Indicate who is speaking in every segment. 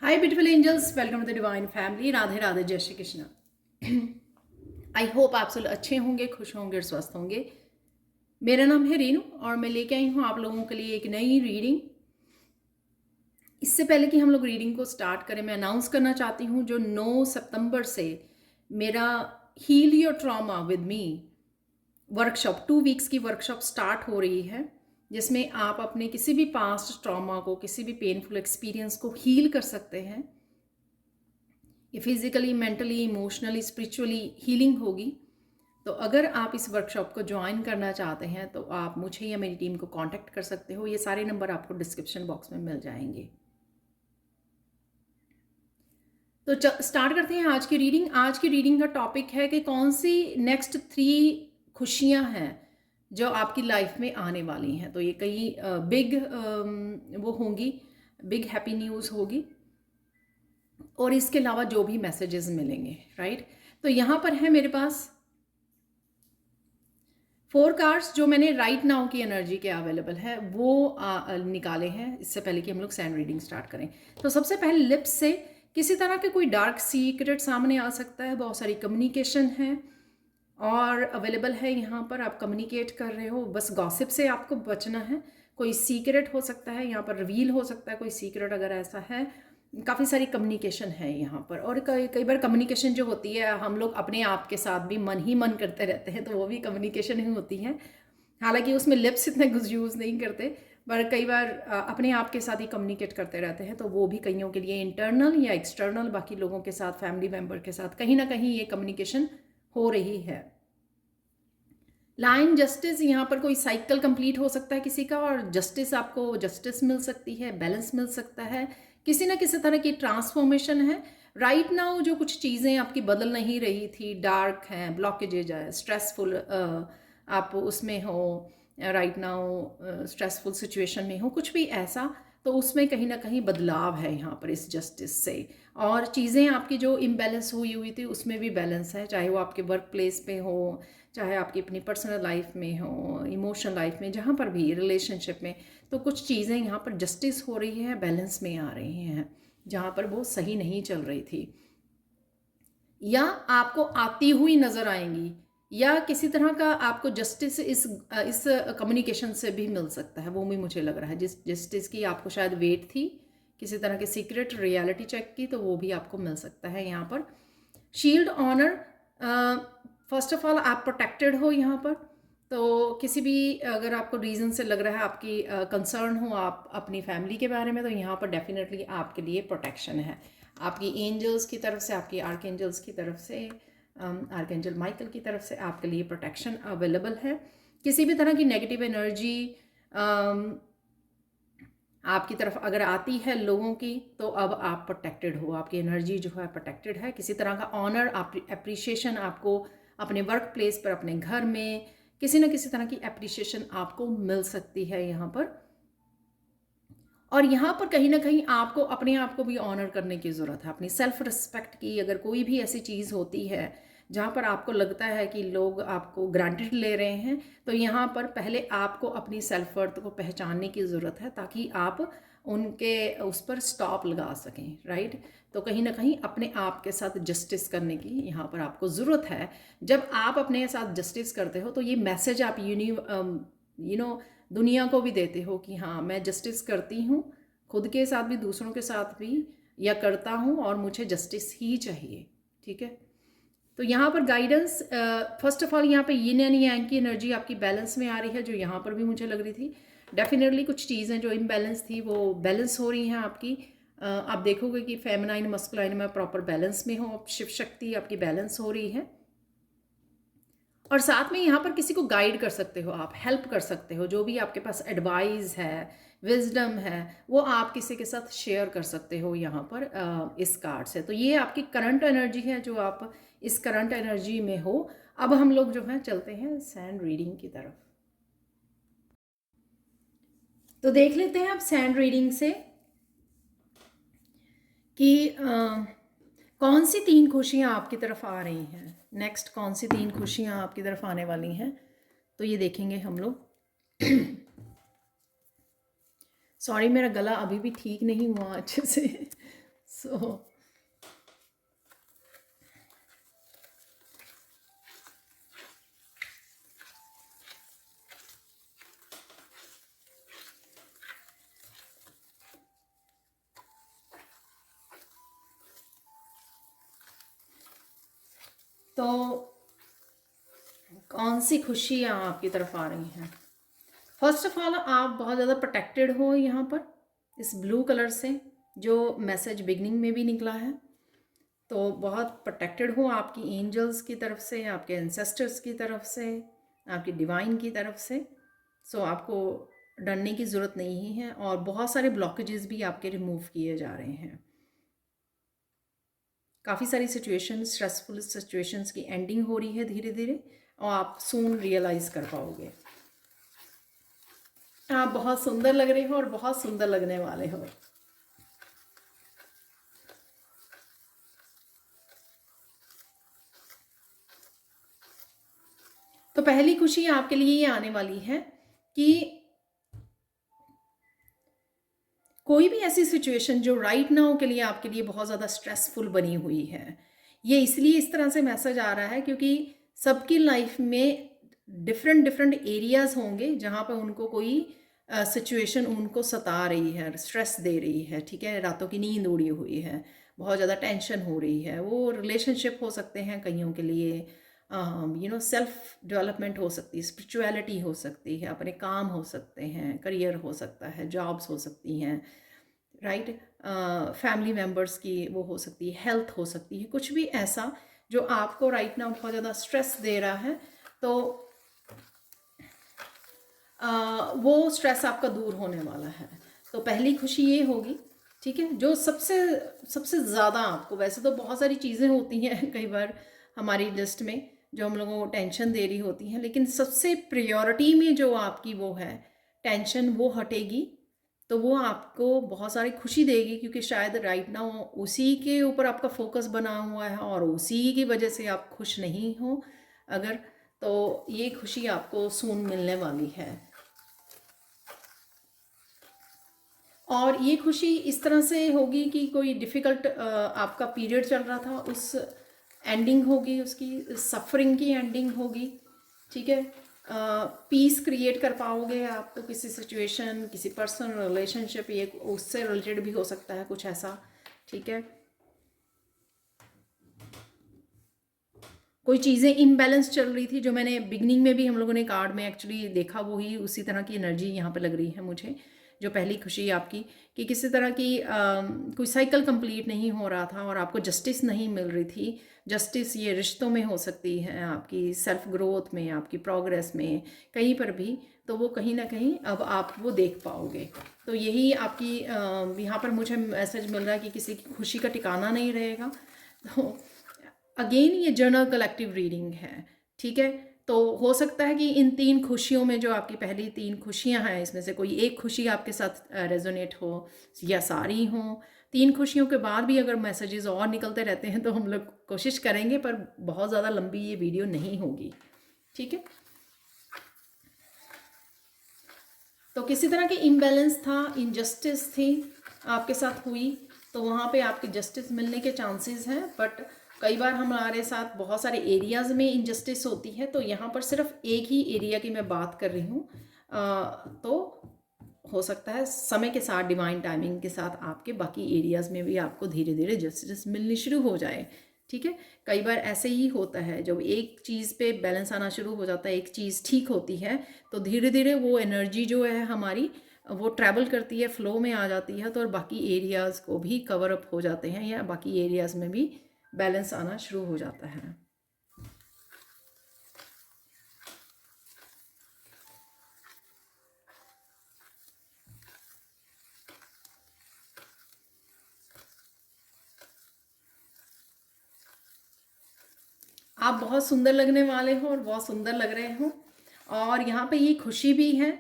Speaker 1: Hi beautiful angels, welcome to the divine family. Radhe Radhe, जय Shri Krishna. I hope आप सब अच्छे होंगे, खुश होंगे और स्वस्थ होंगे। मेरा नाम है रीनू और मैं लेके आई हूँ आप लोगों के लिए एक नई रीडिंग। इससे पहले कि हम लोग रीडिंग को स्टार्ट करें, मैं अनाउंस करना चाहती हूँ जो 9 सितंबर से मेरा heal your trauma with me workshop, 2 weeks की वर्कशॉप स्टार्ट हो रही है, जिसमें आप अपने किसी भी पास्ट ट्रॉमा को, किसी भी पेनफुल एक्सपीरियंस को हील कर सकते हैं। ये physically, mentally, emotionally, spiritually healing होगी। तो अगर आप इस वर्कशॉप को ज्वाइन करना चाहते हैं तो आप मुझे या मेरी टीम को कांटेक्ट कर सकते हो। ये सारे नंबर आपको डिस्क्रिप्शन बॉक्स में मिल जाएंगे। तो स्टार्ट करते हैं आज की रीडिंग। आज की रीडिंग का टॉपिक है कि कौन सी नेक्स्ट 3 खुशियां हैं जो आपकी लाइफ में आने वाली हैं। तो ये कई बिग वो होंगी, बिग हैप्पी न्यूज़ होगी, और इसके अलावा जो भी मैसेजेस मिलेंगे, राइट। तो यहाँ पर है मेरे पास 4 कार्ड्स जो मैंने राइट नाउ की एनर्जी के अवेलेबल है वो निकाले हैं, इससे पहले कि हम लोग सैंड रीडिंग स्टार्ट करें। तो सबसे पहले लिप्स से किसी तरह के कोई डार्क सीक्रेट सामने आ सकता है। बहुत सारी कम्युनिकेशन है और अवेलेबल है यहाँ पर। आप कम्युनिकेट कर रहे हो, बस गॉसिप से आपको बचना है। कोई सीक्रेट हो सकता है यहाँ पर, रिवील हो सकता है कोई सीक्रेट, अगर ऐसा है। काफ़ी सारी कम्युनिकेशन है यहाँ पर। और कई बार कम्युनिकेशन जो होती है, हम लोग अपने आप के साथ भी मन ही मन करते रहते हैं, तो वो भी कम्युनिकेशन ही होती है। हालांकि उसमें लिप्स इतने यूज़ नहीं करते, पर कई बार अपने आप के साथ ही कम्युनिकेट करते रहते हैं, तो वो भी कईयों के लिए इंटरनल या एक्सटर्नल, बाकी लोगों के साथ, फैमिली मेम्बर के साथ कहीं ना कहीं ये कम्युनिकेशन हो रही है। लाइन जस्टिस, यहाँ पर कोई साइकिल कंप्लीट हो सकता है किसी का, और जस्टिस, आपको जस्टिस मिल सकती है, बैलेंस मिल सकता है, किसी ना किसी तरह की ट्रांसफॉर्मेशन है। राइट नाउ जो कुछ चीज़ें आपकी बदल नहीं रही थी, डार्क हैं, ब्लॉकेजेज है, स्ट्रेसफुल आप उसमें हो, राइट नाउ स्ट्रेसफुल सिचुएशन में हो, कुछ भी ऐसा, तो उसमें कहीं ना कहीं बदलाव है यहाँ पर इस जस्टिस से। और चीज़ें आपकी जो इम्बैलेंस हुई थी उसमें भी बैलेंस है, चाहे वो आपके वर्क प्लेस पे हो, चाहे आपकी अपनी पर्सनल लाइफ में हो, इमोशनल लाइफ में, जहाँ पर भी, रिलेशनशिप में। तो कुछ चीज़ें यहाँ पर जस्टिस हो रही है, बैलेंस में आ रही हैं, जहाँ पर वो सही नहीं चल रही थी या आपको आती हुई नज़र आएंगी, या किसी तरह का आपको जस्टिस इस कम्युनिकेशन से भी मिल सकता है। वो भी मुझे लग रहा है, जिस जस्टिस की आपको शायद वेट थी, किसी तरह के सीक्रेट रियलिटी चेक की, तो वो भी आपको मिल सकता है यहाँ पर। Shield honour, first of all आप प्रोटेक्टेड हो यहाँ पर। तो किसी भी, अगर आपको रीज़न से लग रहा है, आपकी कंसर्न हो आप अपनी फैमिली के बारे में, तो यहाँ पर डेफिनेटली आपके लिए प्रोटेक्शन है। आपकी एंजल्स की तरफ से, आपकी आर्क एंजल्स की तरफ से, आर्क एंजल माइकल की तरफ से आपके लिए प्रोटेक्शन अवेलेबल है। किसी भी तरह की नेगेटिव एनर्जी आपकी तरफ अगर आती है लोगों की, तो अब आप प्रोटेक्टेड हो, आपकी एनर्जी जो है प्रोटेक्टेड है। किसी तरह का ऑनर, आप एप्रिसिएशन आपको अपने वर्क प्लेस पर, अपने घर में, किसी न किसी तरह की एप्रिसिएशन आपको मिल सकती है यहाँ पर। और यहाँ पर कहीं ना कहीं आपको अपने आप को भी ऑनर करने की ज़रूरत है, अपनी सेल्फ रिस्पेक्ट की। अगर कोई भी ऐसी चीज़ होती है जहाँ पर आपको लगता है कि लोग आपको ग्रांटेड ले रहे हैं, तो यहाँ पर पहले आपको अपनी सेल्फ वर्थ को पहचानने की ज़रूरत है, ताकि आप उनके उस पर स्टॉप लगा सकें, राइट। तो कहीं ना कहीं अपने आप के साथ जस्टिस करने की यहाँ पर आपको ज़रूरत है। जब आप अपने साथ जस्टिस करते हो, तो ये मैसेज आप दुनिया को भी देते हो कि हाँ, मैं जस्टिस करती हूँ, खुद के साथ भी, दूसरों के साथ भी, या करता हूँ, और मुझे जस्टिस ही चाहिए, ठीक है। तो यहाँ पर गाइडेंस, फर्स्ट ऑफ ऑल यहाँ पे यिन एंड यांग की एनर्जी आपकी बैलेंस में आ रही है, जो यहाँ पर भी मुझे लग रही थी। डेफिनेटली कुछ चीज़ें जो इम्बैलेंस थी वो बैलेंस हो रही हैं आपकी। आप देखोगे कि फेमिनाइन मस्कुलाइन में प्रॉपर बैलेंस में हो, शिव शक्ति आपकी बैलेंस हो रही है। और साथ में यहाँ पर किसी को गाइड कर सकते हो, आप हेल्प कर सकते हो, जो भी आपके पास एडवाइस है, विजडम है, वो आप किसी के साथ शेयर कर सकते हो यहाँ पर इस कार्ड से। तो ये आपकी करंट एनर्जी है, जो आप इस करंट एनर्जी में हो। अब हम लोग जो है चलते हैं सैंड रीडिंग की तरफ। तो देख लेते हैं अब सैंड रीडिंग से कि कौन सी 3 खुशियाँ आपकी तरफ आ रही हैं, नेक्स्ट कौन सी 3 खुशियाँ आपकी तरफ आने वाली हैं, तो ये देखेंगे हम लोग। सॉरी, मेरा गला अभी भी ठीक नहीं हुआ अच्छे से, सो तो कौन सी खुशियाँ आपकी तरफ आ रही हैं? फर्स्ट ऑफ ऑल आप बहुत ज़्यादा प्रोटेक्टेड हो यहाँ पर इस ब्लू कलर से, जो मैसेज बिगनिंग में भी निकला है। तो बहुत प्रोटेक्टेड हो आपकी एंजल्स की तरफ से, आपके एंसेस्टर्स की तरफ से, आपकी डिवाइन की तरफ से। सो आपको डरने की ज़रूरत नहीं है, और बहुत सारे ब्लॉकेजेस भी आपके रिमूव किए जा रहे हैं। काफ़ी सारी सिचुएशंस, स्ट्रेसफुल सिचुएशंस की एंडिंग हो रही है धीरे धीरे, और आप सून रियलाइज़ कर पाओगे। आप बहुत सुंदर लग रहे हो और बहुत सुंदर लगने वाले हो। तो पहली खुशी आपके लिए ये आने वाली है कि कोई भी ऐसी सिचुएशन जो राइट नाउ के लिए आपके लिए बहुत ज़्यादा स्ट्रेसफुल बनी हुई है, ये इसलिए इस तरह से मैसेज आ रहा है क्योंकि सबकी लाइफ में डिफरेंट डिफरेंट एरियाज होंगे जहाँ पर उनको कोई सिचुएशन उनको सता रही है, स्ट्रेस दे रही है, ठीक है, रातों की नींद उड़ी हुई है, बहुत ज़्यादा टेंशन हो रही है। वो रिलेशनशिप हो सकते हैं कईयों के लिए, सेल्फ डेवलपमेंट हो सकती है, स्पिरिचुअलिटी हो सकती है, अपने काम हो सकते हैं, करियर हो सकता है, जॉब्स हो सकती हैं, राइट, फैमिली मेम्बर्स की वो हो सकती है, हेल्थ हो सकती है, कुछ भी ऐसा जो आपको राइट नाउ बहुत ज़्यादा स्ट्रेस दे रहा है। तो वो स्ट्रेस आपका दूर होने वाला है। तो पहली खुशी ये होगी, ठीक है, जो सबसे सबसे ज़्यादा आपको, वैसे तो बहुत सारी चीज़ें होती हैं कई बार हमारी लिस्ट में जो हम लोगों को टेंशन दे रही होती हैं, लेकिन सबसे प्रायोरिटी में जो आपकी वो है टेंशन, वो हटेगी। तो वो आपको बहुत सारी खुशी देगी, क्योंकि शायद राइट नाउ उसी के ऊपर आपका फोकस बना हुआ है और उसी की वजह से आप खुश नहीं हो अगर, तो ये खुशी आपको सून मिलने वाली है। और ये खुशी इस तरह से होगी कि कोई डिफ़िकल्ट आपका पीरियड चल रहा था, उस एंडिंग होगी, उसकी सफरिंग की एंडिंग होगी, ठीक है। पीस क्रिएट कर पाओगे आप, तो किसी सिचुएशन, किसी पर्सन, रिलेशनशिप, ये उससे रिलेटेड भी हो सकता है कुछ ऐसा, ठीक है। कोई चीज़ें इम्बैलेंस चल रही थी, जो मैंने बिगनिंग में भी हम लोगों ने कार्ड में एक्चुअली देखा, वही उसी तरह की एनर्जी यहाँ पे लग रही है मुझे। जो पहली खुशी आपकी कि किसी तरह की कोई साइकिल कंप्लीट नहीं हो रहा था और आपको जस्टिस नहीं मिल रही थी। जस्टिस ये रिश्तों में हो सकती है, आपकी सेल्फ ग्रोथ में, आपकी प्रोग्रेस में, कहीं पर भी, तो वो कहीं ना कहीं अब आप वो देख पाओगे। तो यही आपकी यहाँ पर मुझे मैसेज मिल रहा है कि किसी की खुशी का ठिकाना नहीं रहेगा। तो अगेन ये जर्नल कलेक्टिव रीडिंग है, ठीक है। तो हो सकता है कि इन 3 खुशियों में, जो आपकी पहली 3 खुशियां हैं, इसमें से कोई एक खुशी आपके साथ रेजोनेट हो या सारी हो। 3 खुशियों के बाद भी अगर मैसेजेस और निकलते रहते हैं तो हम लोग कोशिश करेंगे, पर बहुत ज़्यादा लंबी ये वीडियो नहीं होगी, ठीक है। तो किसी तरह की इम्बैलेंस था, इनजस्टिस थी आपके साथ हुई, तो वहाँ पे आपकी जस्टिस मिलने के चांसेस हैं। बट कई बार हमारे साथ बहुत सारे एरियाज़ में इनजस्टिस होती है, तो यहाँ पर सिर्फ एक ही एरिया की मैं बात कर रही हूँ। तो हो सकता है समय के साथ, डिवाइन टाइमिंग के साथ, आपके बाकी एरियाज़ में भी आपको धीरे धीरे जस्टिस मिलनी शुरू हो जाए, ठीक है। कई बार ऐसे ही होता है, जब एक चीज़ पे बैलेंस आना शुरू हो जाता है, एक चीज़ ठीक होती है, तो धीरे धीरे वो एनर्जी जो है हमारी, वो ट्रैवल करती है, फ्लो में आ जाती है, तो और बाकी एरियाज़ को भी कवर अप हो जाते हैं, या बाकी एरियाज़ में भी बैलेंस आना शुरू हो जाता है। आप बहुत सुंदर लगने वाले हो और बहुत सुंदर लग रहे हो। और यहाँ पे ये खुशी भी है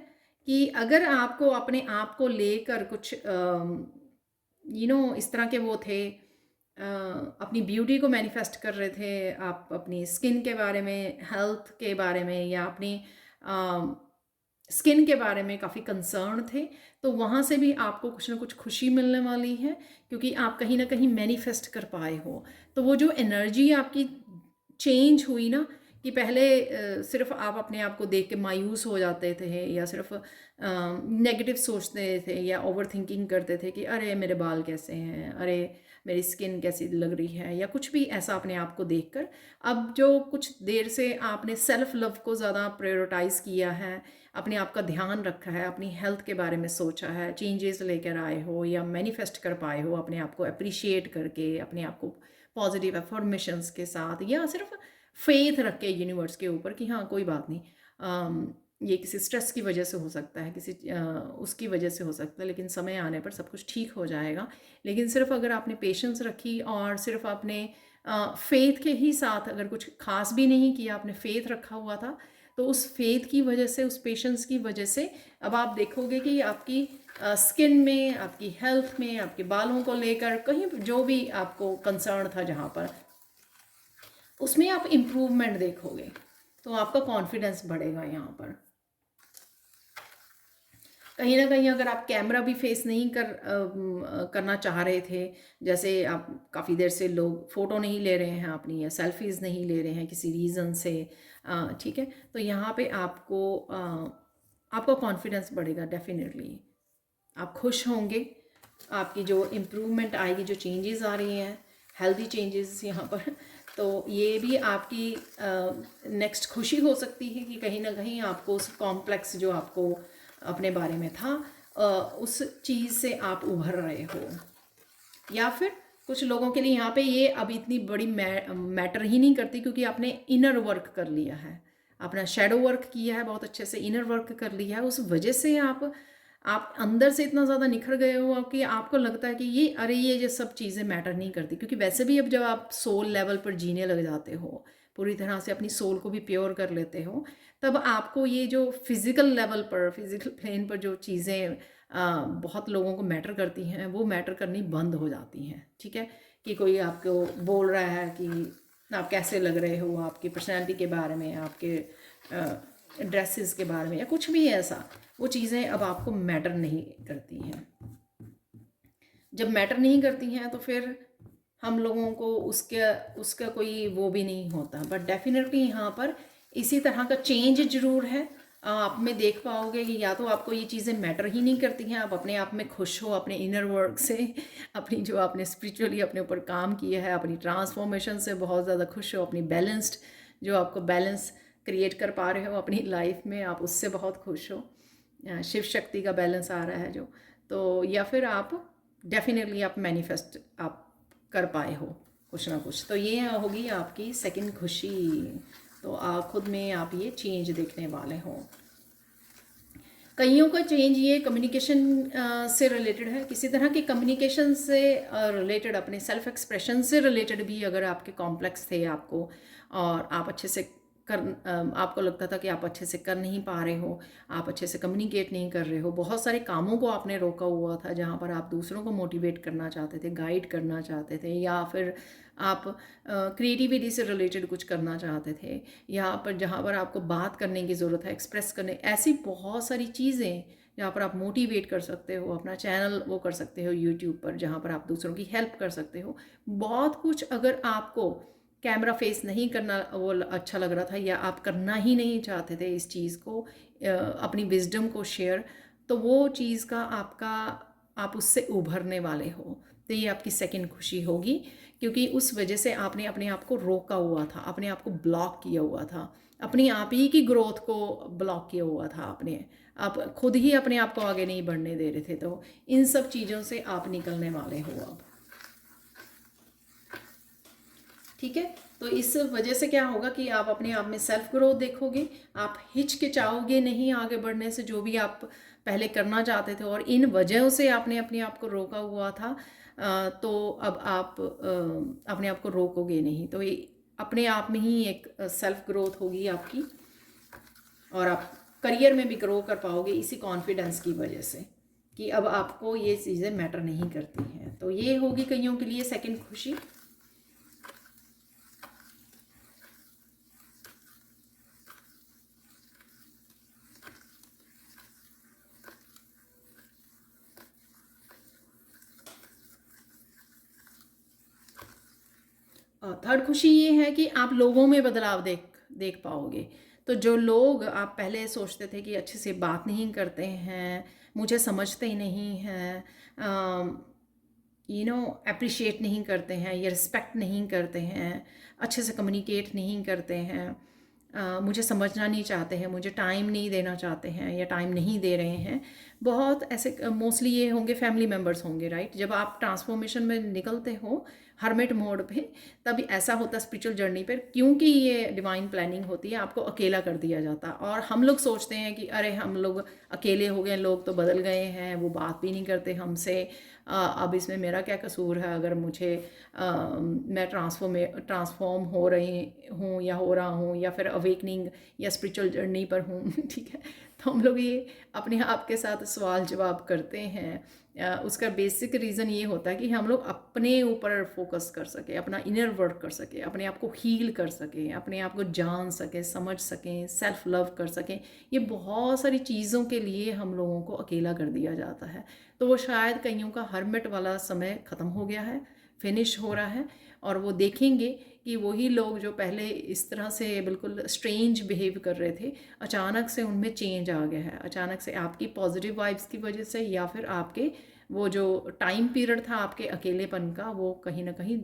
Speaker 1: कि अगर आपको अपने आप को लेकर कुछ इस तरह के वो थे, अपनी ब्यूटी को मैनिफेस्ट कर रहे थे, आप अपनी स्किन के बारे में, हेल्थ के बारे में, या अपनी स्किन के बारे में काफ़ी कंसर्न थे, तो वहाँ से भी आपको कुछ ना कुछ खुशी मिलने वाली है, क्योंकि आप कहीं ना कहीं मैनिफेस्ट कर पाए हो। तो वो जो एनर्जी आपकी चेंज हुई ना, कि पहले सिर्फ आप अपने आप को देख के मायूस हो जाते थे, या सिर्फ नेगेटिव सोचते थे, या ओवर थिंकिंग करते थे कि अरे मेरे बाल कैसे हैं, अरे मेरी स्किन कैसी लग रही है, या कुछ भी ऐसा अपने आप को देखकर। अब जो कुछ देर से आपने सेल्फ लव को ज़्यादा प्रायोरिटाइज़ किया है, अपने आप का ध्यान रखा है, अपनी हेल्थ के बारे में सोचा है, चेंजेस लेकर आए हो, या मैनिफेस्ट कर पाए हो अपने आप को अप्रिशिएट करके, अपने आप को पॉजिटिव अफर्मेशंस के साथ, या सिर्फ फेथ रख के यूनिवर्स के ऊपर कि हाँ कोई बात नहीं, ये किसी स्ट्रेस की वजह से हो सकता है, किसी उसकी वजह से हो सकता है, लेकिन समय आने पर सब कुछ ठीक हो जाएगा। लेकिन सिर्फ अगर आपने पेशेंस रखी और सिर्फ आपने फेथ के ही साथ अगर कुछ खास भी नहीं किया, आपने फेथ रखा हुआ था, तो उस फेथ की वजह से, उस पेशेंस की वजह से अब आप देखोगे कि आपकी स्किन में, आपकी हेल्थ में, आपके बालों को लेकर कहीं जो भी आपको कंसर्न था जहाँ पर, उसमें आप इम्प्रूवमेंट देखोगे। तो आपका कॉन्फिडेंस बढ़ेगा यहाँ पर। कहीं ना कहीं अगर आप कैमरा भी फेस नहीं करना चाह रहे थे, जैसे आप काफ़ी देर से लोग फ़ोटो नहीं ले रहे हैं अपनी, या सेल्फीज़ नहीं ले रहे हैं किसी रीज़न से, ठीक है, तो यहाँ पे आपको आपका कॉन्फिडेंस बढ़ेगा डेफिनेटली। आप खुश होंगे, आपकी जो इम्प्रूवमेंट आएगी, जो चेंजेस आ रही हैं, हेल्दी चेंजेस यहाँ पर, तो ये भी आपकी नेक्स्ट खुशी हो सकती है कि कहीं ना कहीं आपको उस कॉम्प्लेक्स जो आपको अपने बारे में था, उस चीज़ से आप उभर रहे हो। या फिर कुछ लोगों के लिए यहाँ पे ये अब इतनी बड़ी मैटर ही नहीं करती, क्योंकि आपने इनर वर्क कर लिया है, अपना शेडो वर्क किया है, बहुत अच्छे से इनर वर्क कर लिया है, उस वजह से आप अंदर से इतना ज़्यादा निखर गए हो कि आपको लगता है कि ये अरे ये सब चीज़ें मैटर नहीं करती। क्योंकि वैसे भी अब जब आप सोल लेवल पर जीने लग जाते हो, पूरी तरह से अपनी सोल को भी प्योर कर लेते हो, तब आपको ये जो फिज़िकल लेवल पर, फिज़िकल प्लेन पर जो चीज़ें बहुत लोगों को मैटर करती हैं, वो मैटर करनी बंद हो जाती हैं। ठीक है, कि कोई आपको बोल रहा है कि आप कैसे लग रहे हो, आपकी पर्सनैलिटी के बारे में, आपके ड्रेसेस के बारे में, या कुछ भी ऐसा, वो चीज़ें अब आपको मैटर नहीं करती हैं। जब मैटर नहीं करती हैं तो फिर हम लोगों को उसका कोई वो भी नहीं होता। बट डेफिनेटली यहाँ पर इसी तरह का चेंज ज़रूर है। आप में देख पाओगे कि या तो आपको ये चीज़ें मैटर ही नहीं करती हैं, आप अपने आप में खुश हो अपने इनर वर्क से, अपनी जो आपने स्पिरिचुअली अपने ऊपर काम किया है, अपनी ट्रांसफॉर्मेशन से बहुत ज़्यादा खुश हो, अपनी बैलेंस्ड जो आपको बैलेंस क्रिएट कर पा रहे हो अपनी लाइफ में, आप उससे बहुत खुश हो, शिव शक्ति का बैलेंस आ रहा है जो, तो या फिर आप डेफिनेटली आप मैनिफेस्ट आप कर पाए हो कुछ ना कुछ। तो ये होगी आपकी सेकंड खुशी। तो आप खुद में आप ये चेंज देखने वाले हो। कईयों का चेंज ये कम्युनिकेशन से रिलेटेड है, किसी तरह के कम्युनिकेशन से रिलेटेड, अपने सेल्फ एक्सप्रेशन से रिलेटेड भी अगर आपके कॉम्प्लेक्स थे आपको, और आप अच्छे से आपको लगता था कि आप अच्छे से कर नहीं पा रहे हो, आप अच्छे से कम्युनिकेट नहीं कर रहे हो, बहुत सारे कामों को आपने रोका हुआ था जहाँ पर आप दूसरों को मोटिवेट करना चाहते थे, गाइड करना चाहते थे, या फिर आप क्रिएटिविटी से रिलेटेड कुछ करना चाहते थे, यहाँ पर जहाँ पर आपको बात करने की ज़रूरत है, एक्सप्रेस करने, ऐसी बहुत सारी चीज़ें जहाँ पर आप मोटिवेट कर सकते हो, अपना चैनल वो कर सकते हो यूट्यूब पर, जहाँ पर आप दूसरों की हेल्प कर सकते हो। बहुत कुछ अगर आपको कैमरा फेस नहीं करना वो अच्छा लग रहा था, या आप करना ही नहीं चाहते थे इस चीज़ को, अपनी विजडम को शेयर, तो वो चीज़ का आपका आप उससे उभरने वाले हो। तो ये आपकी सेकंड खुशी होगी, क्योंकि उस वजह से आपने अपने आप को रोका हुआ था, अपने आप को ब्लॉक किया हुआ था, अपनी आप ही की ग्रोथ को ब्लॉक किया हुआ था आपने, आप खुद ही अपने आप को आगे नहीं बढ़ने दे रहे थे। तो इन सब चीज़ों से आप निकलने वाले हो अब। ठीक है, तो इस वजह से क्या होगा कि आप अपने आप में सेल्फ ग्रोथ देखोगे, आप हिचकिचाओगे नहीं आगे बढ़ने से, जो भी आप पहले करना चाहते थे और इन वजहों से आपने अपने आप को रोका हुआ था, तो अब आप अपने आप को रोकोगे नहीं। तो ये अपने आप में ही एक सेल्फ ग्रोथ होगी आपकी, और आप करियर में भी ग्रो कर पाओगे इसी कॉन्फिडेंस की वजह से, कि अब आपको ये चीज़ें मैटर नहीं करती हैं। तो ये होगी कईयों के लिए सेकंड खुशी। थर्ड खुशी ये है कि आप लोगों में बदलाव देख देख पाओगे। तो जो लोग आप पहले सोचते थे कि अच्छे से बात नहीं करते हैं, मुझे समझते ही नहीं हैं, अप्रिशिएट नहीं करते हैं या रिस्पेक्ट नहीं करते हैं, अच्छे से कम्युनिकेट नहीं करते हैं, मुझे समझना नहीं चाहते हैं, मुझे टाइम नहीं देना चाहते हैं या टाइम नहीं दे रहे हैं। बहुत ऐसे मोस्टली ये होंगे, फैमिली मेम्बर्स होंगे, राइट। जब आप ट्रांसफॉर्मेशन में निकलते हो हर्मिट मोड पे, तभी ऐसा होता है स्पिरिचुअल जर्नी पर, क्योंकि ये डिवाइन प्लानिंग होती है, आपको अकेला कर दिया जाता। और हम लोग सोचते हैं कि अरे हम लोग अकेले हो गए, लोग तो बदल गए हैं, वो बात भी नहीं करते हमसे, अब इसमें मेरा क्या कसूर है अगर मुझे मैं ट्रांसफॉर्म हो रही हूँ या हो रहा हूँ या फिर अवेकनिंग या स्पिरिचुअल जर्नी पर हूँ। ठीक है, तो हम लोग ये अपने आप के साथ सवाल जवाब करते हैं। उसका बेसिक रीज़न ये होता है कि हम लोग अपने ऊपर फोकस कर सकें, अपना इनर वर्क कर सकें, अपने आप को हील कर सकें, अपने आप को जान सकें, समझ सकें, सेल्फ लव कर सकें। ये बहुत सारी चीज़ों के लिए हम लोगों को अकेला कर दिया जाता है। तो वो शायद कईयों का हर्मिट वाला समय ख़त्म हो गया है, फिनिश हो रहा है, और वो देखेंगे कि वही लोग जो पहले इस तरह से बिल्कुल स्ट्रेंज बिहेव कर रहे थे, अचानक से उनमें चेंज आ गया है। अचानक से आपकी पॉजिटिव वाइब्स की वजह से या फिर आपके वो जो टाइम पीरियड था आपके अकेलेपन का, वो कहीं ना कहीं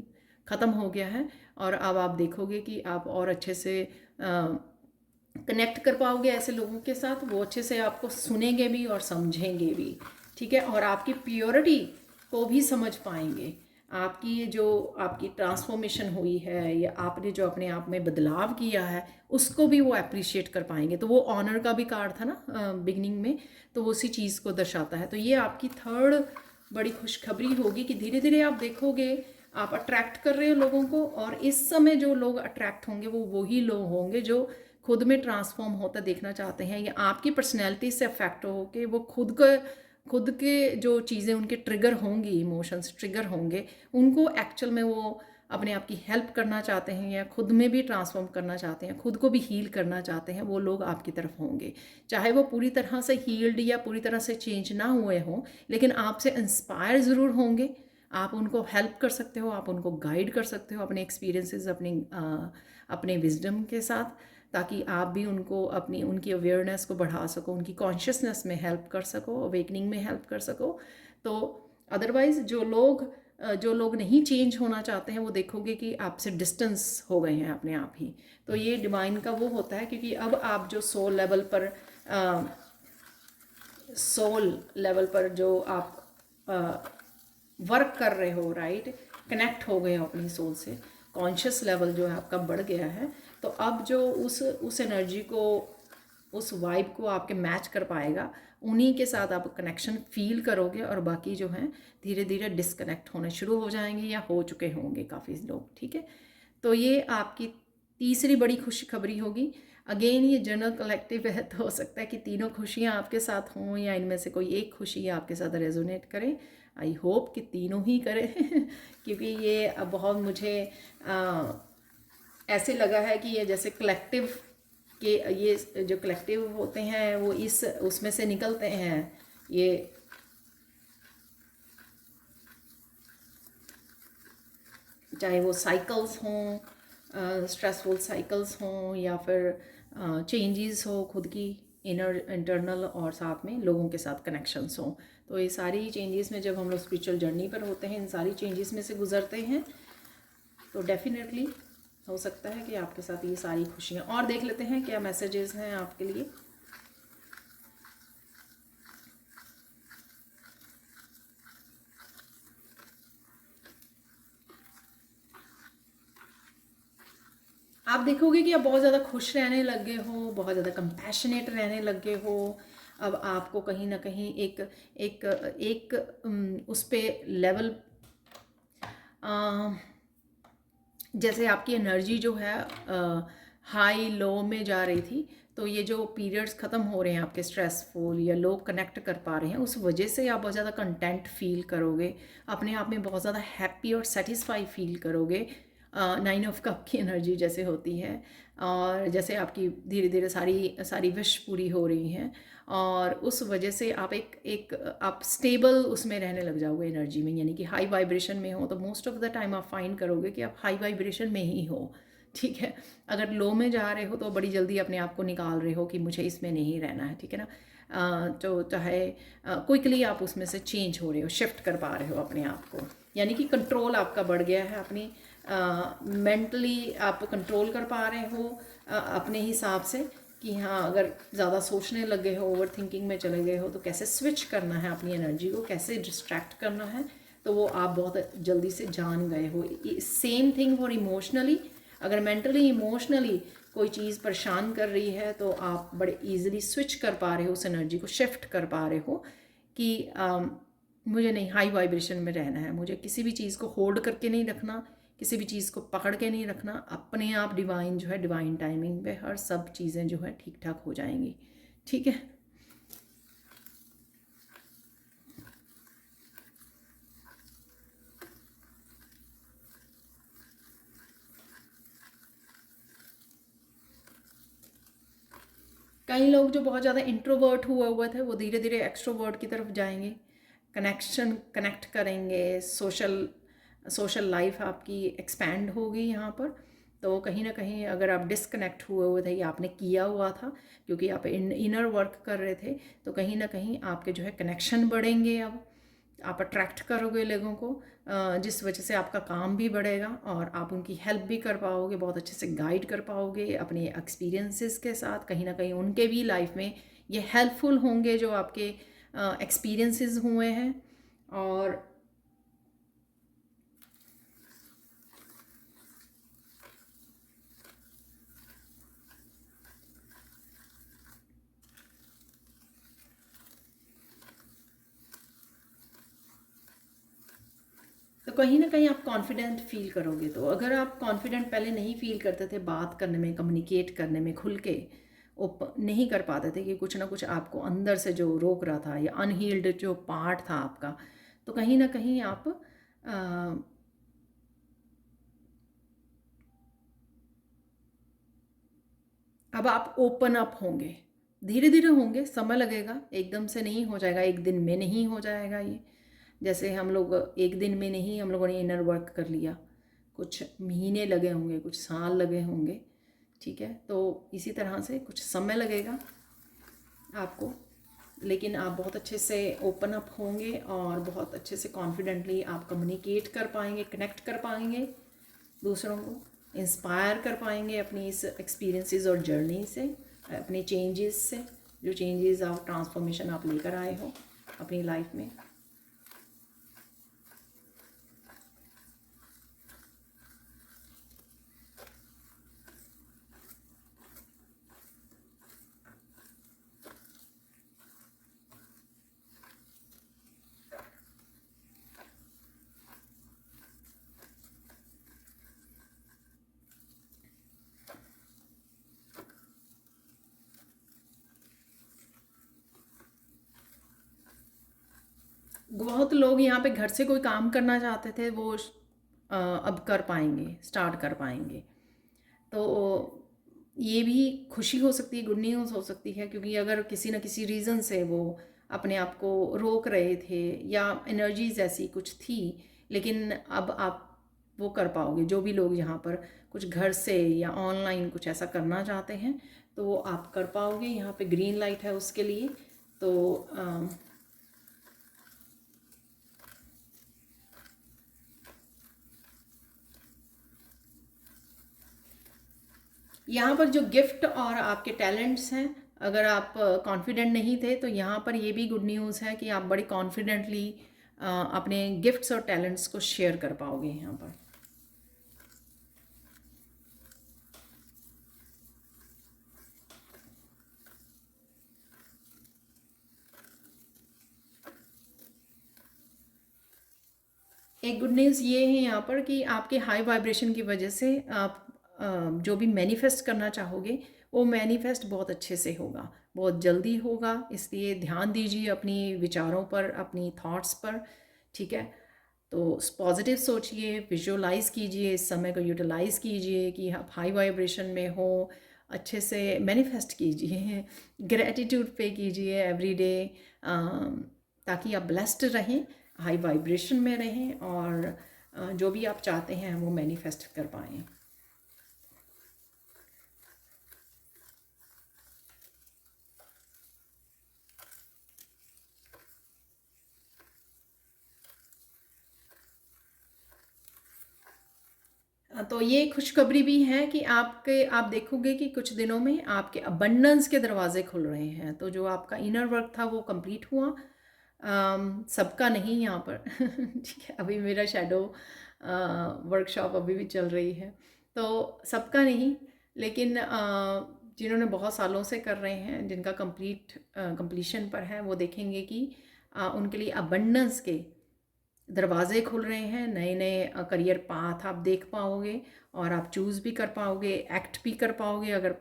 Speaker 1: ख़त्म हो गया है। और अब आप देखोगे कि आप और अच्छे से कनेक्ट कर पाओगे ऐसे लोगों के साथ, वो अच्छे से आपको सुनेंगे भी और समझेंगे भी। ठीक है, और आपकी प्योरिटी को भी समझ पाएंगे। आपकी ये जो आपकी ट्रांसफॉर्मेशन हुई है या आपने जो अपने आप में बदलाव किया है, उसको भी वो अप्रिशिएट कर पाएंगे। तो वो ऑनर का भी कार्ड था ना बिगनिंग में, तो वो उसी चीज़ को दर्शाता है। तो ये आपकी थर्ड बड़ी खुशखबरी होगी कि धीरे धीरे आप देखोगे आप अट्रैक्ट कर रहे हो लोगों को, और इस समय जो लोग अट्रैक्ट होंगे वो वही लोग होंगे जो खुद में ट्रांसफॉर्म होता देखना चाहते हैं, या आपकी पर्सनैलिटी से अफेक्ट हो के वो खुद के जो चीज़ें उनके ट्रिगर होंगी, इमोशंस ट्रिगर होंगे, उनको एक्चुअल में वो अपने आप की हेल्प करना चाहते हैं या खुद में भी ट्रांसफॉर्म करना चाहते हैं, खुद को भी हील करना चाहते हैं, वो लोग आपकी तरफ होंगे। चाहे वो पूरी तरह से हील्ड या पूरी तरह से चेंज ना हुए हों, लेकिन आपसे इंस्पायर ज़रूर होंगे। आप उनको हेल्प कर सकते हो, आप उनको गाइड कर सकते हो अपने एक्सपीरियंसेस, अपने विजडम के साथ, ताकि आप भी उनको अपनी उनकी अवेयरनेस को बढ़ा सको, उनकी कॉन्शियसनेस में हेल्प कर सको, अवेकनिंग में हेल्प कर सको। तो अदरवाइज़ जो लोग नहीं चेंज होना चाहते हैं, वो देखोगे कि आपसे डिस्टेंस हो गए हैं अपने आप ही। तो ये डिवाइन का वो होता है, क्योंकि अब आप जो सोल लेवल पर जो आप वर्क कर रहे हो, राइट, कनेक्ट हो गए हो अपनी सोल से, कॉन्शियस लेवल जो है आपका बढ़ गया है। तो अब जो उस एनर्जी को, उस वाइब को आपके मैच कर पाएगा, उन्हीं के साथ आप कनेक्शन फील करोगे, और बाकी जो हैं धीरे धीरे डिस्कनेक्ट होने शुरू हो जाएंगे या हो चुके होंगे काफ़ी लोग। ठीक है, तो ये आपकी तीसरी बड़ी खुशखबरी होगी। अगेन ये जनरल कलेक्टिव है, तो हो सकता है कि तीनों खुशियाँ आपके साथ हों या इनमें से कोई एक खुशी आपके साथ रेजोनेट करे। आई होप कि तीनों ही करें क्योंकि ये बहुत मुझे ऐसे लगा है कि ये जैसे कलेक्टिव के, ये जो कलेक्टिव होते हैं वो उसमें से निकलते हैं। ये चाहे वो साइकिल्स हों, स्ट्रेसफुल साइकिल्स हों, या फिर चेंजेस हो खुद की इंटरनल, और साथ में लोगों के साथ कनेक्शंस हों। तो ये सारी चेंजेस में जब हम लोग स्पिरिचुअल जर्नी पर होते हैं, इन सारी चेंजेस में से गुजरते हैं, तो डेफिनेटली हो सकता है कि आपके साथ ये सारी खुशियाँ। और देख लेते हैं क्या मैसेजेस हैं आपके लिए। आप देखोगे कि आप बहुत ज़्यादा खुश रहने लग गए हो, बहुत ज़्यादा कंपैशनेट रहने लग गए हो। अब आपको कहीं ना कहीं एक एक एक उस पे लेवल, जैसे आपकी एनर्जी जो है हाई लो में जा रही थी, तो ये जो पीरियड्स ख़त्म हो रहे हैं आपके स्ट्रेसफुल, या लोग कनेक्ट कर पा रहे हैं, उस वजह से आप बहुत ज़्यादा कंटेंट फील करोगे, अपने आप में बहुत ज़्यादा हैप्पी और सेटिस्फाई फील करोगे। 9 ऑफ कप की एनर्जी जैसे होती है, और जैसे आपकी धीरे धीरे सारी विश पूरी हो रही हैं, और उस वजह से आप एक एक आप स्टेबल उसमें रहने लग जाओगे एनर्जी में, यानी कि हाई वाइब्रेशन में हो तो मोस्ट ऑफ द टाइम आप फाइंड करोगे कि आप हाई वाइब्रेशन में ही हो, ठीक है। अगर लो में जा रहे हो तो बड़ी जल्दी अपने आप को निकाल रहे हो कि मुझे इसमें नहीं रहना है, ठीक है ना। तो चाहे क्विकली आप उसमें से चेंज हो रहे हो, शिफ्ट कर पा रहे हो अपने आप को, यानी कि कंट्रोल आपका बढ़ गया है अपनी मेंटली आप कंट्रोल कर पा रहे हो अपने हिसाब से कि हाँ, अगर ज़्यादा सोचने लग गए हो, ओवर थिंकिंग में चले गए हो तो कैसे स्विच करना है अपनी एनर्जी को, कैसे डिस्ट्रैक्ट करना है, तो वो आप बहुत जल्दी से जान गए हो। सेम थिंग फॉर इमोशनली, अगर मेंटली इमोशनली कोई चीज़ परेशान कर रही है तो आप बड़े इजीली स्विच कर पा रहे हो, उस एनर्जी को शिफ्ट कर पा रहे हो कि मुझे नहीं हाई वाइब्रेशन में रहना है, मुझे किसी भी चीज़ को होल्ड करके नहीं रखना, किसी भी चीज़ को पकड़ के नहीं रखना, अपने आप डिवाइन जो है, डिवाइन टाइमिंग पे हर सब चीज़ें जो है ठीक ठाक हो जाएंगी, ठीक है। कई लोग जो बहुत ज़्यादा इंट्रोवर्ट हुए थे वो धीरे धीरे एक्सट्रोवर्ट की तरफ जाएंगे, कनेक्ट करेंगे, सोशल सोशल लाइफ आपकी एक्सपैंड होगी यहाँ पर। तो कहीं ना कहीं अगर आप डिस्कनेक्ट हुए थे या आपने किया हुआ था क्योंकि आप इनर वर्क कर रहे थे, तो कहीं ना कहीं आपके जो है कनेक्शन बढ़ेंगे, अब आप अट्रैक्ट करोगे लोगों को, जिस वजह से आपका काम भी बढ़ेगा और आप उनकी हेल्प भी कर पाओगे, बहुत अच्छे से गाइड कर पाओगे अपने एक्सपीरियंसेस के साथ। कहीं ना कहीं उनके भी लाइफ में ये हेल्पफुल होंगे जो आपके एक्सपीरियंसेस हुए हैं। और तो कहीं ना कहीं आप कॉन्फिडेंट फील करोगे। तो अगर आप कॉन्फिडेंट पहले नहीं फील करते थे, बात करने में, कम्युनिकेट करने में खुल के नहीं कर पाते थे कि कुछ ना कुछ आपको अंदर से जो रोक रहा था या अनहील्ड जो पार्ट था आपका, तो कहीं ना कहीं आप अब आप ओपन अप होंगे, धीरे धीरे होंगे, समय लगेगा, एकदम से नहीं हो जाएगा, एक दिन में नहीं हो जाएगा ये। जैसे हम लोग एक दिन में नहीं, हम लोगों ने इनर वर्क कर लिया, कुछ महीने लगे होंगे, कुछ साल लगे होंगे, ठीक है। तो इसी तरह से कुछ समय लगेगा आपको, लेकिन आप बहुत अच्छे से ओपन अप होंगे और बहुत अच्छे से कॉन्फिडेंटली आप कम्युनिकेट कर पाएंगे, कनेक्ट कर पाएंगे, दूसरों को इंस्पायर कर पाएंगे अपनी इस एक्सपीरियंसेस और जर्नी से, अपने चेंजेस से, जो चेंजेस आप ट्रांसफॉर्मेशन आप लेकर आए हो अपनी लाइफ में। बहुत लोग यहाँ पे घर से कोई काम करना चाहते थे, वो अब कर पाएंगे, स्टार्ट कर पाएंगे। तो ये भी खुशी हो सकती है, गुड न्यूज़ हो सकती है, क्योंकि अगर किसी न किसी रीज़न से वो अपने आप को रोक रहे थे या एनर्जीज ऐसी कुछ थी, लेकिन अब आप वो कर पाओगे। जो भी लोग यहाँ पर कुछ घर से या ऑनलाइन कुछ ऐसा करना चाहते हैं तो वो आप कर पाओगे, यहाँ पे ग्रीन लाइट है उसके लिए। तो यहाँ पर जो गिफ्ट और आपके टैलेंट्स हैं, अगर आप कॉन्फिडेंट नहीं थे तो यहाँ पर ये भी गुड न्यूज़ है कि आप बड़ी कॉन्फिडेंटली अपने गिफ्ट्स और टैलेंट्स को शेयर कर पाओगे यहाँ पर। एक गुड न्यूज़ ये है यहाँ पर कि आपके हाई वाइब्रेशन की वजह से आप जो भी मैनिफेस्ट करना चाहोगे वो मैनिफेस्ट बहुत अच्छे से होगा, बहुत जल्दी होगा। इसलिए ध्यान दीजिए अपनी विचारों पर, अपनी थॉट्स पर, ठीक है। तो पॉजिटिव सोचिए, विजुअलाइज कीजिए, इस समय को यूटिलाइज कीजिए कि आप हाई वाइब्रेशन में हो, अच्छे से मैनिफेस्ट कीजिए, ग्रेटिट्यूड पे कीजिए एवरी डे, ताकि आप ब्लेस्ड रहें, हाई वाइब्रेशन में रहें और जो भी आप चाहते हैं वो मैनिफेस्ट कर पाएँ। तो ये खुशखबरी भी है कि आप देखोगे कि कुछ दिनों में आपके अबंडेंस के दरवाजे खुल रहे हैं। तो जो आपका इनर वर्क था वो कंप्लीट हुआ, सबका नहीं यहाँ पर ठीक है, अभी मेरा शैडो वर्कशॉप अभी भी चल रही है, तो सबका नहीं, लेकिन जिन्होंने बहुत सालों से कर रहे हैं, जिनका कंप्लीशन पर है, वो देखेंगे कि उनके लिए अबंडेंस के दरवाजे खुल रहे हैं, नए नए करियर पाथ आप देख पाओगे और आप चूज़ भी कर पाओगे, एक्ट भी कर पाओगे अगर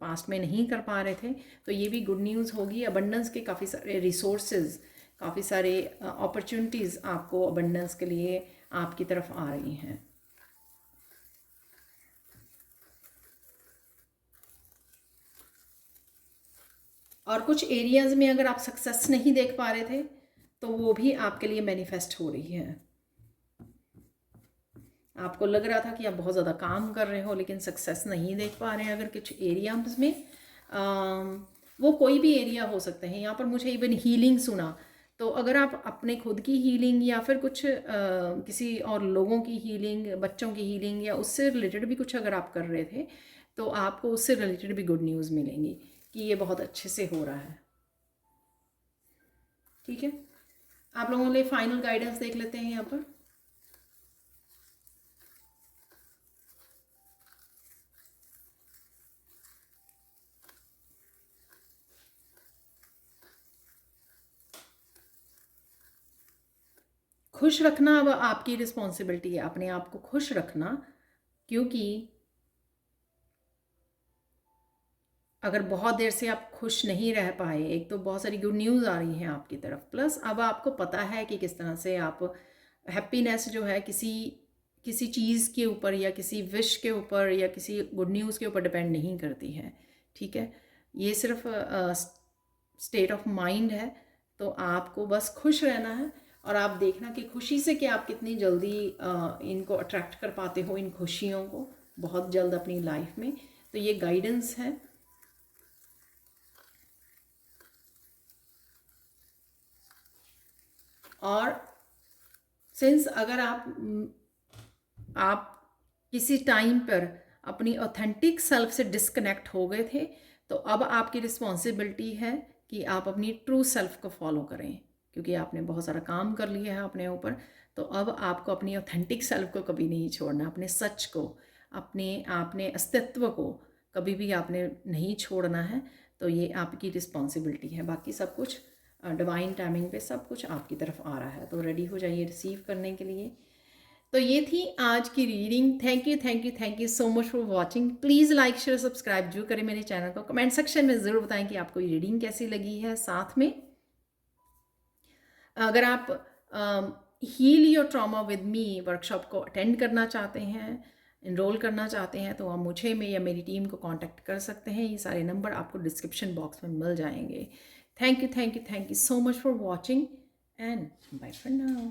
Speaker 1: पास्ट में नहीं कर पा रहे थे। तो ये भी गुड न्यूज़ होगी। अबंडेंस के काफ़ी सारे रिसोर्सेज, काफ़ी सारे अपॉर्चुनिटीज़ आपको अबंडेंस के लिए आपकी तरफ आ रही हैं। और कुछ एरियाज़ में अगर आप सक्सेस नहीं देख पा रहे थे तो वो भी आपके लिए मैनिफेस्ट हो रही है। आपको लग रहा था कि आप बहुत ज़्यादा काम कर रहे हो लेकिन सक्सेस नहीं देख पा रहे हैं अगर कुछ एरियाज में, वो कोई भी एरिया हो सकते हैं। यहाँ पर मुझे इवन हीलिंग सुना, तो अगर आप अपने खुद की हीलिंग या फिर कुछ किसी और लोगों की हीलिंग, बच्चों की हीलिंग या उससे रिलेटेड भी कुछ अगर आप कर रहे थे तो आपको उससे रिलेटेड भी गुड न्यूज़ मिलेंगी कि ये बहुत अच्छे से हो रहा है। ठीक है, आप लोगों के लिए फाइनल गाइडेंस देख लेते हैं यहाँ पर। खुश रखना अब आपकी रिस्पॉन्सिबिलिटी है, अपने आप को खुश रखना, क्योंकि अगर बहुत देर से आप खुश नहीं रह पाए, एक तो बहुत सारी गुड न्यूज़ आ रही हैं आपकी तरफ, प्लस अब आपको पता है कि किस तरह से आप हैप्पीनेस जो है किसी किसी चीज़ के ऊपर या किसी विश के ऊपर या किसी गुड न्यूज़ के ऊपर डिपेंड नहीं करती है। ठीक है, ये सिर्फ स्टेट ऑफ माइंड है, तो आपको बस खुश रहना है और आप देखना कि खुशी से कि आप कितनी जल्दी इनको अट्रैक्ट कर पाते हो, इन खुशियों को बहुत जल्द अपनी लाइफ में। तो ये गाइडेंस है। और सिंस अगर आप किसी टाइम पर अपनी ऑथेंटिक सेल्फ से डिस्कनेक्ट हो गए थे, तो अब आपकी रिस्पॉन्सिबिलिटी है कि आप अपनी ट्रू सेल्फ को फॉलो करें, क्योंकि आपने बहुत सारा काम कर लिया है अपने ऊपर। तो अब आपको अपनी ऑथेंटिक सेल्फ को कभी नहीं छोड़ना, अपने सच को, अपने अस्तित्व को कभी भी आपने नहीं छोड़ना है। तो ये आपकी रिस्पॉन्सिबिलिटी है। बाकी सब कुछ डिवाइन टाइमिंग पे सब कुछ आपकी तरफ आ रहा है, तो रेडी हो जाइए रिसीव करने के लिए। तो ये थी आज की reading. Thank you so much for watching. Please like share subscribe जरूर करें मेरे चैनल को। कमेंट सेक्शन में ज़रूर बताएं कि आपको ये रीडिंग कैसी लगी है। साथ में अगर आप heal your trauma with me workshop को अटेंड करना चाहते हैं, इनरोल करना चाहते हैं, तो आप मुझे या मेरी टीम को कांटेक्ट कर सकते हैं। ये सारे नंबर आपको डिस्क्रिप्शन बॉक्स में मिल जाएंगे। Thank you so much for watching and bye for now.